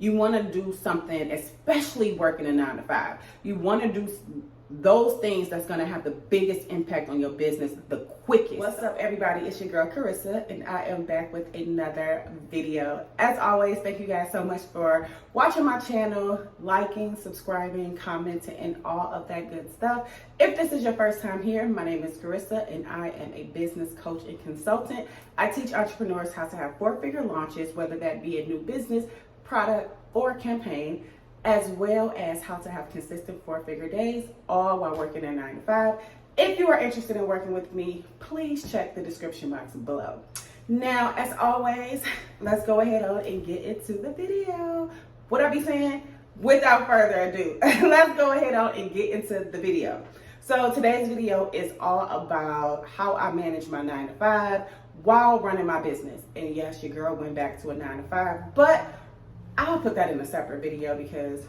You want to do something, especially working a 9 to 5. You want to do those things that's going to have the biggest impact on your business the quickest. What's up, everybody? It's your girl Carissa, and I am back with another video. As always, thank you guys so much for watching my channel, liking, subscribing, commenting, and all of that good stuff. If this is your first time here, my name is Carissa, and I am a business coach and consultant. I teach entrepreneurs how to have 4-figure launches, whether that be a new business, product, or campaign, as well as how to have consistent 4-figure days, all while working a 9 to 5. If you are interested in working with me, please check the description box below. Now, as always, let's go ahead on and get into the video. What I be saying? Without further ado, let's go ahead on and get into the video. So today's video is all about how I manage my 9 to 5 while running my business. And yes, your girl went back to a 9 to 5, but I'll put that in a separate video because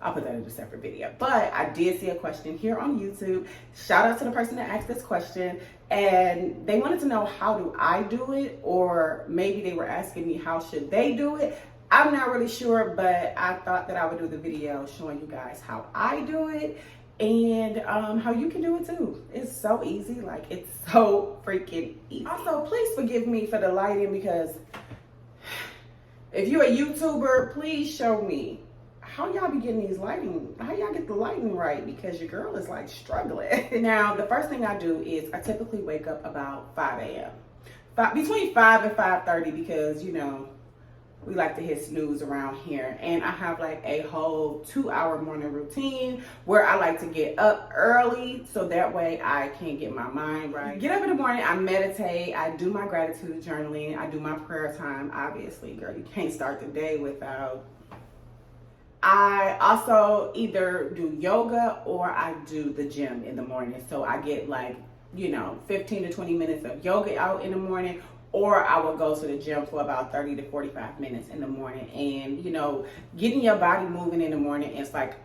But I did see a question here on YouTube. Shout out to the person that asked this question. And they wanted to know, how do I do it? Or maybe they were asking me, how should they do it? I'm not really sure, but I thought that I would do the video showing you guys how I do it and how you can do it too. It's so easy. Like, it's so freaking easy. Also, please forgive me for the lighting, because if you're a YouTuber, please show me how y'all be getting these lighting, how y'all get the lighting right, because your girl is like struggling. Now, the first thing I do is I typically wake up about 5 a.m. Between 5 and 5:30, because, you know, we like to hit snooze around here. And I have like a whole 2-hour morning routine where I like to get up early so that way I can get my mind right. Get up in the morning, I meditate, I do my gratitude journaling, I do my prayer time. Obviously, girl, you can't start the day without. I also either do yoga or I do the gym in the morning. So I get like, 15 to 20 minutes of yoga out in the morning, or I will go to the gym for about 30 to 45 minutes in the morning. And, getting your body moving in the morning is like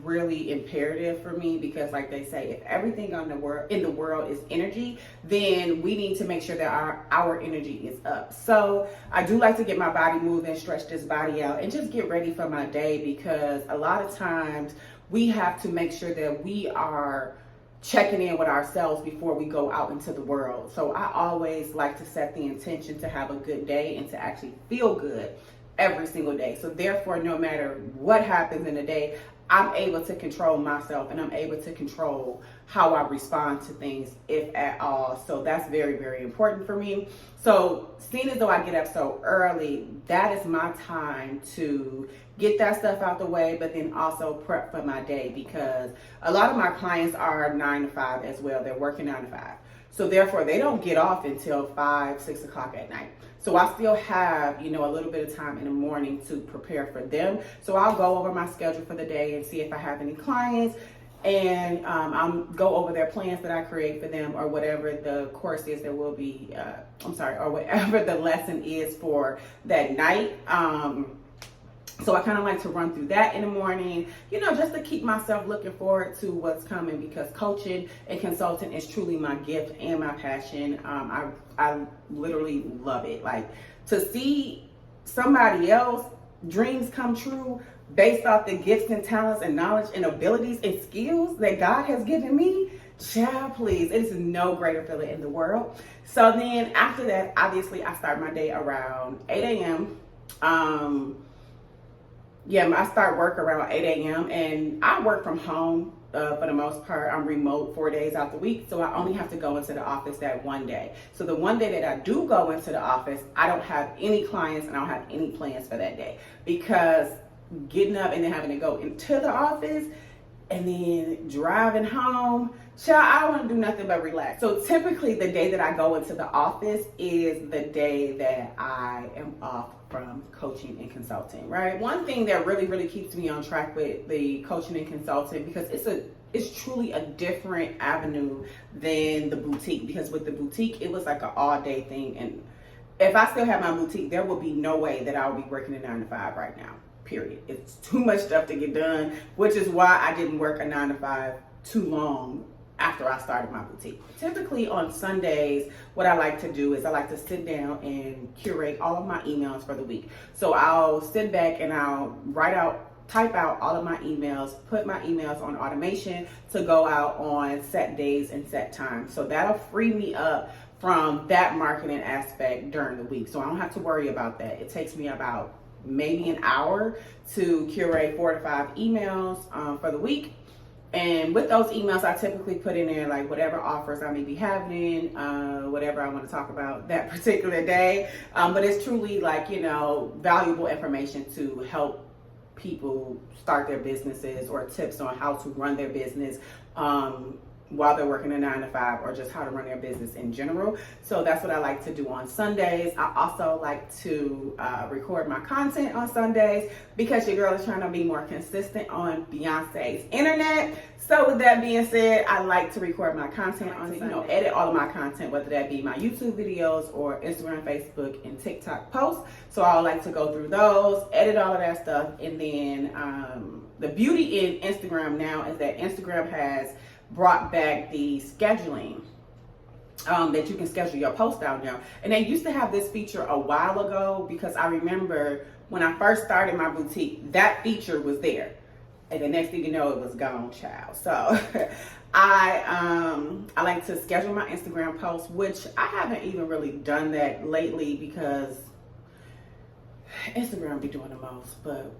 really imperative for me, because like they say, if everything in the world is energy, then we need to make sure that our energy is up. So I do like to get my body moving, stretch this body out, and just get ready for my day, because a lot of times we have to make sure that we are checking in with ourselves before we go out into the world. So I always like to set the intention to have a good day and to actually feel good every single day. So therefore, no matter what happens in the day, I'm able to control myself, and I'm able to control how I respond to things, if at all. So that's very, very important for me. So seeing as though I get up so early, that is my time to get that stuff out the way, but then also prep for my day, because a lot of my clients are 9 to 5 as well. They're working 9 to 5. So therefore, they don't get off until 5, 6 o'clock at night. So I still have, a little bit of time in the morning to prepare for them. So I'll go over my schedule for the day and see if I have any clients, and I'll go over their plans that I create for them, or whatever the course is there will be, or whatever the lesson is for that night. So I kind of like to run through that in the morning, just to keep myself looking forward to what's coming, because coaching and consulting is truly my gift and my passion. I literally love it. Like, to see somebody else dreams come true based off the gifts and talents and knowledge and abilities and skills that God has given me, child, please, it is no greater feeling in the world. So then after that, obviously, I start my day around 8 a.m. I start work around 8 a.m. and I work from home for the most part. I'm remote 4 days out the week, so I only have to go into the office that one day. So the one day that I do go into the office, I don't have any clients and I don't have any plans for that day, because getting up and then having to go into the office and then driving home, child, I don't want to do nothing but relax. So typically the day that I go into the office is the day that I am off from coaching and consulting, right? One thing that really, really keeps me on track with the coaching and consulting, because it's truly a different avenue than the boutique, because with the boutique, it was like an all-day thing. And if I still have my boutique, there will be no way that I will be working a 9 to 5 right now. Period. It's too much stuff to get done, which is why I didn't work a 9 to 5 too long after I started my boutique. Typically on Sundays, what I like to do is I like to sit down and curate all of my emails for the week. So I'll sit back and I'll type out all of my emails, put my emails on automation to go out on set days and set times. So that'll free me up from that marketing aspect during the week. So I don't have to worry about that. It takes me about maybe an hour to curate 4 to 5 emails for the week. And with those emails, I typically put in there like whatever offers I may be having, whatever I want to talk about that particular day. But it's truly like, valuable information to help people start their businesses, or tips on how to run their business while they're working a 9 to 5, or just how to run their business in general. So that's what I like to do on Sundays. I also like to record my content on Sundays because your girl is trying to be more consistent on Beyonce's internet. So with that being said, I like to record my content on Sundays, edit all of my content, whether that be my YouTube videos or Instagram, Facebook, and TikTok posts. So I like to go through those, edit all of that stuff. And then the beauty in Instagram now is that Instagram has brought back the scheduling, that you can schedule your post out now. And they used to have this feature a while ago, because I remember when I first started my boutique, that feature was there. And the next thing you know, it was gone, child. So I like to schedule my Instagram posts, which I haven't even really done that lately because Instagram be doing the most, but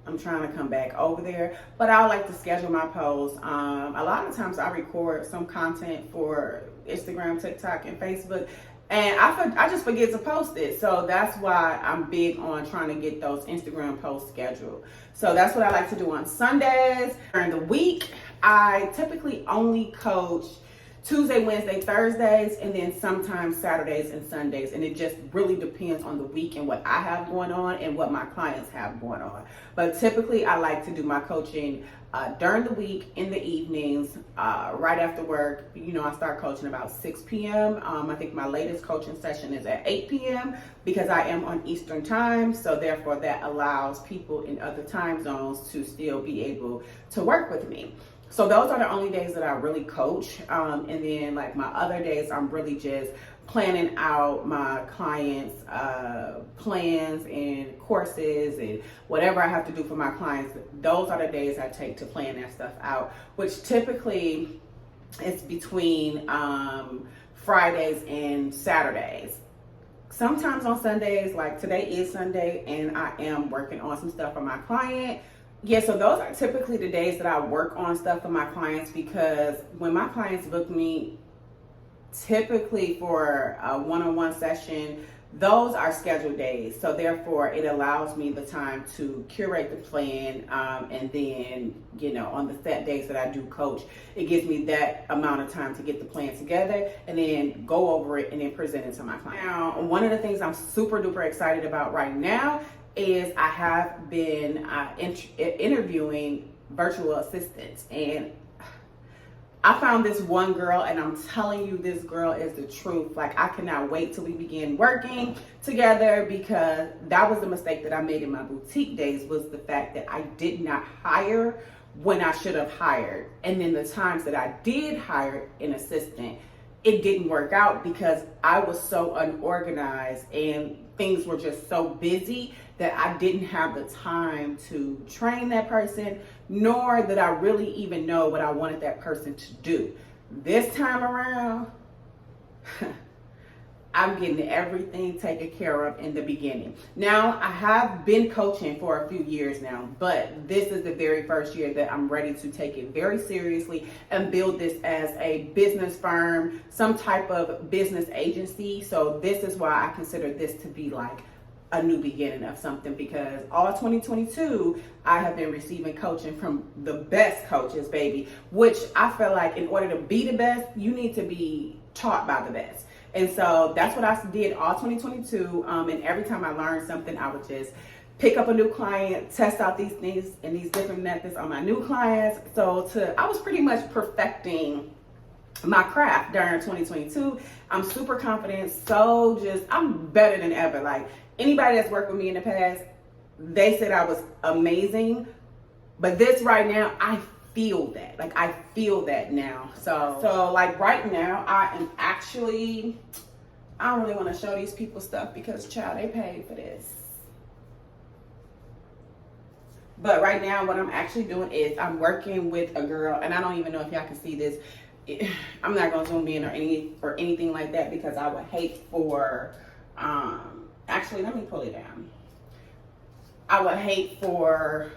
I'm trying to come back over there. But I like to schedule my posts. A lot of times I record some content for Instagram, TikTok, and Facebook, and I just forget to post it. So that's why I'm big on trying to get those Instagram posts scheduled. So that's what I like to do on Sundays. During the week, I typically only coach Tuesday, Wednesday, Thursdays, and then sometimes Saturdays and Sundays. And it just really depends on the week and what I have going on and what my clients have going on. But typically I like to do my coaching during the week, in the evenings, right after work. I start coaching about 6 p.m. I think my latest coaching session is at 8 p.m. because I am on Eastern time. So therefore that allows people in other time zones to still be able to work with me. So those are the only days that I really coach. And then like my other days, I'm really just planning out my clients' plans and courses and whatever I have to do for my clients. Those are the days I take to plan that stuff out, which typically is between Fridays and Saturdays. Sometimes on Sundays, like today is Sunday, and I am working on some stuff for my client. Yeah, so those are typically the days that I work on stuff for my clients, because when my clients book me, typically for a one-on-one session, those are scheduled days. So therefore it allows me the time to curate the plan, and then, on the set days that I do coach, it gives me that amount of time to get the plan together and then go over it and then present it to my client. Now, one of the things I'm super duper excited about right now is I have been interviewing virtual assistants, and I found this one girl, and I'm telling you, this girl is the truth. Like, I cannot wait till we begin working together, because that was the mistake that I made in my boutique days, was the fact that I did not hire when I should have hired. And then the times that I did hire an assistant, it didn't work out because I was so unorganized and things were just so busy that I didn't have the time to train that person, nor did I really even know what I wanted that person to do. This time around, I'm getting everything taken care of in the beginning. Now, I have been coaching for a few years now, but this is the very first year that I'm ready to take it very seriously and build this as a business firm, some type of business agency. So this is why I consider this to be like a new beginning of something, because all 2022, I have been receiving coaching from the best coaches, baby, which I feel like in order to be the best, you need to be taught by the best. And so that's what I did all 2022. And every time I learned something, I would just pick up a new client, test out these things and these different methods on my new clients. So I was pretty much perfecting my craft during 2022. I'm super confident. I'm better than ever. Like, anybody that's worked with me in the past, they said I was amazing. But this right now, I feel that. Like, I feel that now. So like right now, I am actually, I don't really want to show these people stuff because, child, they paid for this. But right now, what I'm actually doing is I'm working with a girl, and I don't even know if y'all can see this. I'm not gonna zoom in or anything like that because I would hate for. Actually, let me pull it down. I would hate for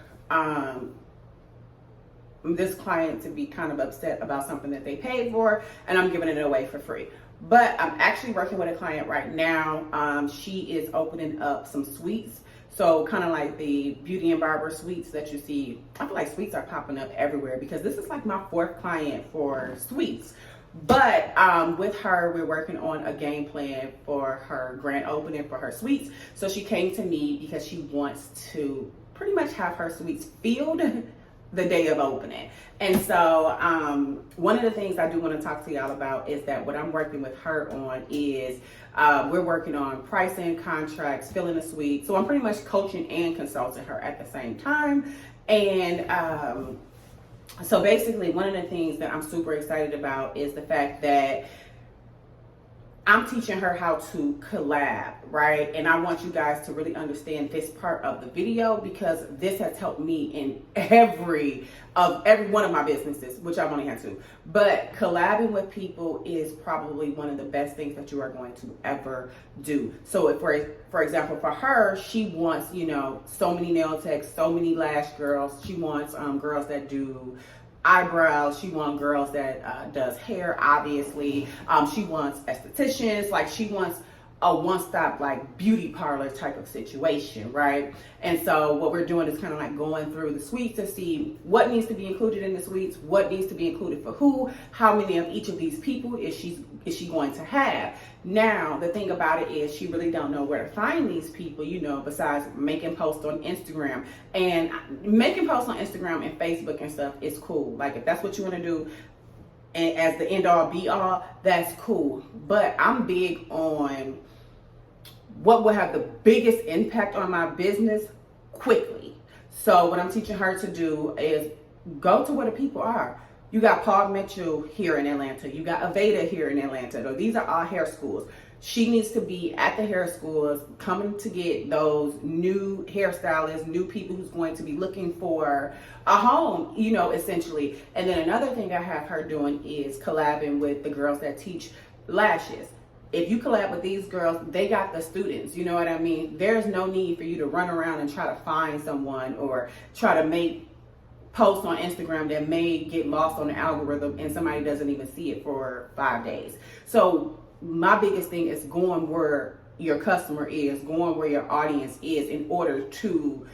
this client to be kind of upset about something that they paid for, and I'm giving it away for free. But I'm actually working with a client right now. She is opening up some suites. So kind of like the beauty and barber suites that you see. I feel like suites are popping up everywhere because this is like my 4th client for suites. But with her, we're working on a game plan for her grand opening for her suites. So she came to me because she wants to pretty much have her suites filled the day of opening. And so one of the things I do want to talk to y'all about is that what I'm working with her on is we're working on pricing, contracts, filling the suite. So I'm pretty much coaching and consulting her at the same time. And so basically one of the things that I'm super excited about is the fact that I'm teaching her how to collab, right? And I want you guys to really understand this part of the video because this has helped me in every one of my businesses, which I've only had 2. But collabing with people is probably one of the best things that you are going to ever do. So if for example, for her, she wants, so many nail techs, so many lash girls. She wants girls that do eyebrows. She wants girls that does hair, obviously. She wants estheticians. Like, she wants a one-stop like beauty parlor type of situation, right? And so what we're doing is kind of like going through the suites to see what needs to be included in the suites, what needs to be included for who, how many of each of these people is she going to have. Now, the thing about it is she really don't know where to find these people, besides making posts on Instagram. And making posts on Instagram and Facebook and stuff is cool. Like, if that's what you want to do, and as the end all be all, that's cool. But I'm big on what will have the biggest impact on my business quickly. So what I'm teaching her to do is go to where the people are. You got Paul Mitchell here in Atlanta. You got Aveda here in Atlanta. So these are all hair schools. She needs to be at the hair schools, coming to get those new hairstylists, new people who's going to be looking for a home, essentially. And then another thing I have her doing is collabing with the girls that teach lashes. If you collab with these girls, they got the students, you know what I mean? There's no need for you to run around and try to find someone or try to make posts on Instagram that may get lost on the algorithm and somebody doesn't even see it for 5 days. So my biggest thing is going where your customer is, going where your audience is in order to,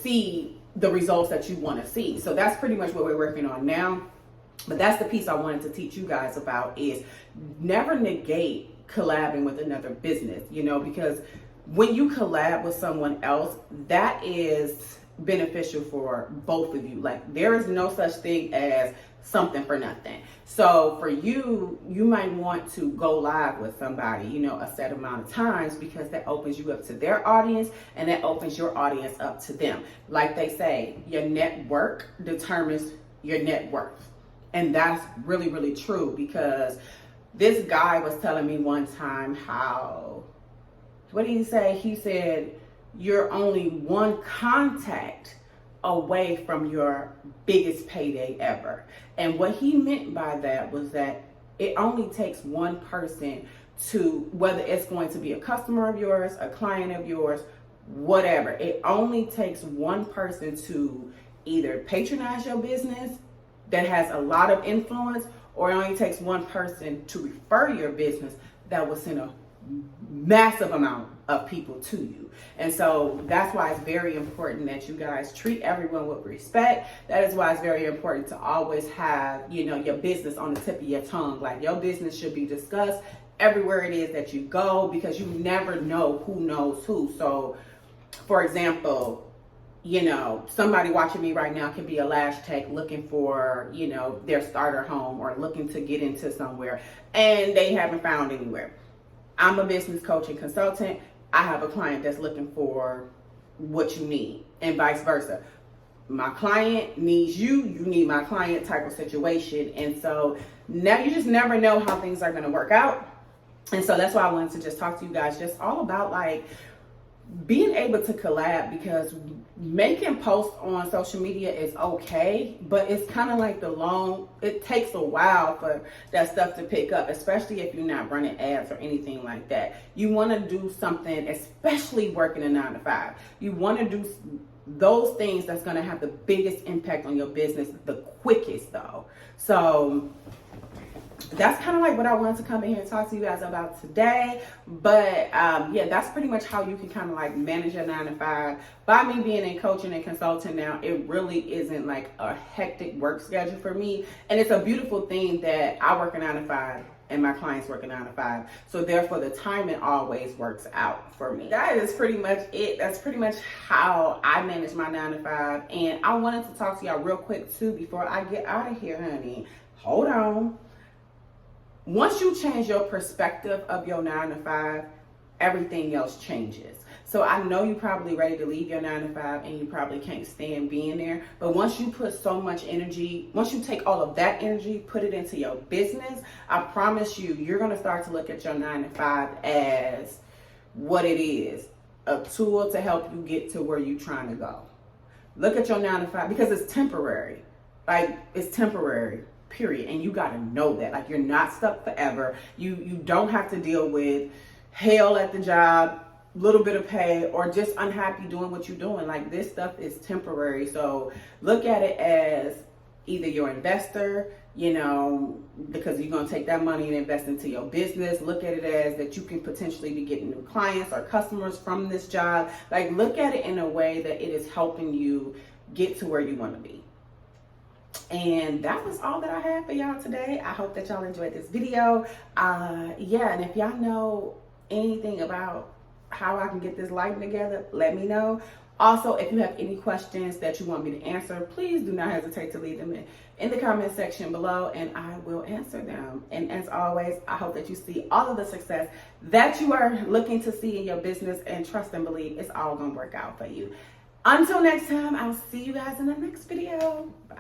see the results that you want to see. So that's pretty much what we're working on now. But that's the piece I wanted to teach you guys about is never negate collabing with another business, because when you collab with someone else, that is beneficial for both of you. Like, there is no such thing as something for nothing. So for you, you might want to go live with somebody, a set amount of times because that opens you up to their audience and that opens your audience up to them. Like they say, your network determines your net worth. And that's really, really true because this guy was telling me one time how, what did he say? He said, you're only one contact away from your biggest payday ever. And what he meant by that was that it only takes one person to, whether it's going to be a customer of yours, a client of yours, whatever, it only takes one person to either patronize your business that has a lot of influence, or it only takes one person to refer your business that will send a massive amount of people to you. And so that's why it's very important that you guys treat everyone with respect. That is why it's very important to always have, your business on the tip of your tongue. Like, your business should be discussed everywhere it is that you go because you never know who knows who. So, for example, somebody watching me right now can be a lash tech looking for, their starter home or looking to get into somewhere and they haven't found anywhere. I'm a business coach and consultant. I have a client that's looking for what you need and vice versa. my client needs you, you need my client type of situation. And so now you just never know how things are going to work out. And so that's why I wanted to just talk to you guys just all about like being able to collab, because making posts on social media is okay, but it's kind of like it takes a while for that stuff to pick up, especially if you're not running ads or anything like that. You want to do something, especially working a 9 to 5. You want to do those things that's going to have the biggest impact on your business the quickest though. So that's kind of like what I wanted to come in here and talk to you guys about today. But yeah, that's pretty much how you can kind of like manage your 9 to 5. By me being in coaching and consulting now, it really isn't like a hectic work schedule for me. And it's a beautiful thing that I work a 9 to 5 and my clients work a 9 to 5. So therefore the timing always works out for me. That is pretty much it. That's pretty much how I manage my 9 to 5. And I wanted to talk to y'all real quick too before I get out of here, honey. Hold on. Once you change your perspective of your 9 to 5, everything else changes. So I know you're probably ready to leave your 9 to 5 and you probably can't stand being there. But once you put so much energy, once you take all of that energy, put it into your business, I promise you, you're going to start to look at your 9 to 5 as what it is, a tool to help you get to where you're trying to go. Look at your 9 to 5 because it's temporary. Like, it's temporary. Period. And you got to know that. Like, you're not stuck forever. You don't have to deal with hell at the job, little bit of pay, or just unhappy doing what you're doing. Like, this stuff is temporary. So look at it as either your investor, you know, because you're going to take that money and invest into your business. Look at it as that you can potentially be getting new clients or customers from this job. Like, look at it in a way that it is helping you get to where you want to be. And that was all that I had for y'all today. I hope that y'all enjoyed this video. Yeah, and if y'all know anything about how I can get this lighting together, let me know. Also, if you have any questions that you want me to answer, please do not hesitate to leave them in the comment section below, and I will answer them. And as always, I hope that you see all of the success that you are looking to see in your business, and trust and believe it's all going to work out for you. Until next time, I'll see you guys in the next video. Bye.